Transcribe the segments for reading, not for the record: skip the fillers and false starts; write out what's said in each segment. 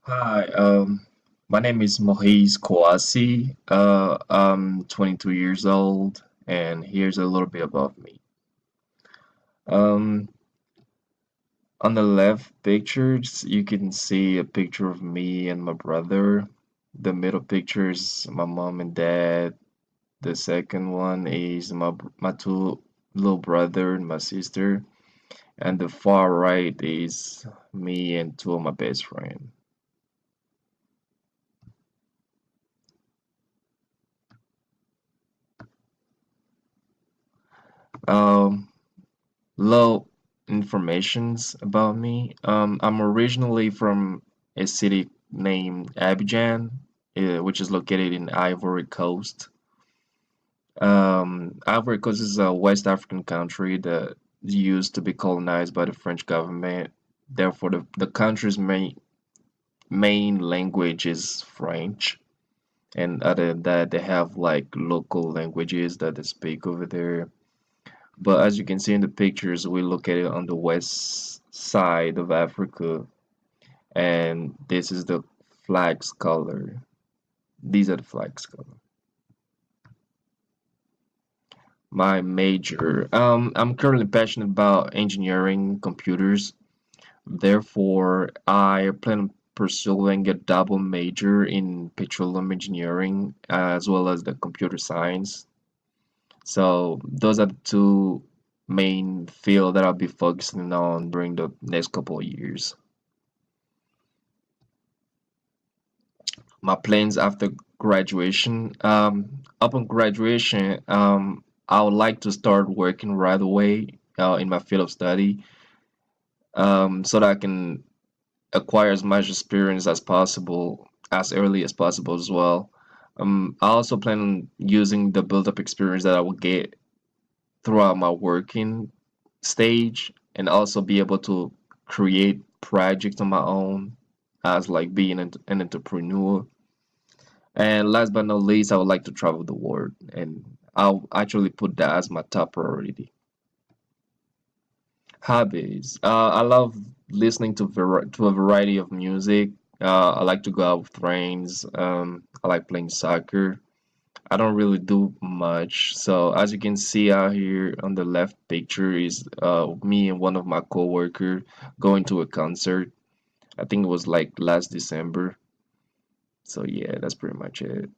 Hi, my name is Moise Kouassi. I'm 22 years old, and here's a little bit about me. Um, on the left pictures, you can see a picture of me and my brother. The middle picture is my mom and dad. The second one is my two little brother and my sister, and the far right is me and two of my best friends. Um, Little informations about me. I'm originally from a city named Abidjan, which is located in Ivory Coast. Ivory Coast is a West African country that used to be colonized by the French government. Therefore, the country's main language is French. And other than that, they have like local languages that they speak over there. But as you can see in the pictures, we located on the west side of Africa, and this is the flag's color. These are the flag's color. My major, I'm currently passionate about engineering computers. Therefore, I plan on pursuing a double major in petroleum engineering as well as the computer science. So those are the two main field that I'll be focusing on during the next couple of years. My plans after graduation. Upon graduation, I would like to start working right away in my field of study, so that I can acquire as much experience as possible as early as possible as well. I also plan on using the build-up experience that I will get throughout my working stage and also be able to create projects on my own as like being an entrepreneur. And last but not least, I would like to travel the world, and I'll actually put that as my top priority. Hobbies. I love listening to a variety of music. I like to go out with friends. I like playing soccer. I don't really do much. So as you can see out here on the left picture is me and one of my coworker going to a concert. I think it was like last December. So yeah, that's pretty much it.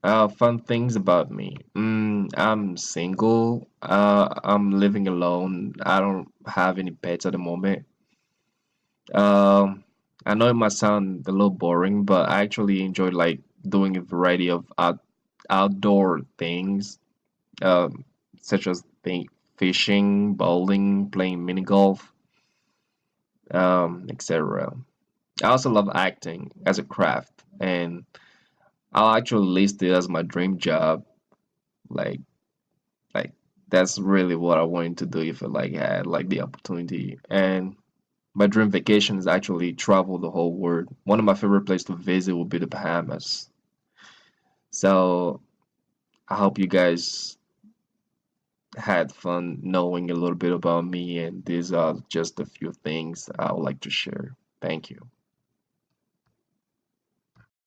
Fun things about me. I'm single. I'm living alone. I don't have any pets at the moment. Um, I know it might sound a little boring, but I actually enjoy like doing a variety of outdoor things, such as fishing, bowling, playing mini golf, etc. I also love acting as a craft, and I'll actually list it as my dream job. Like Like that's really what I wanted to do if I like had like the opportunity. And my dream vacation is actually travel the whole world. One of my favorite places to visit would be the Bahamas. So I hope you guys had fun knowing a little bit about me, and these are just a few things I would like to share. Thank you.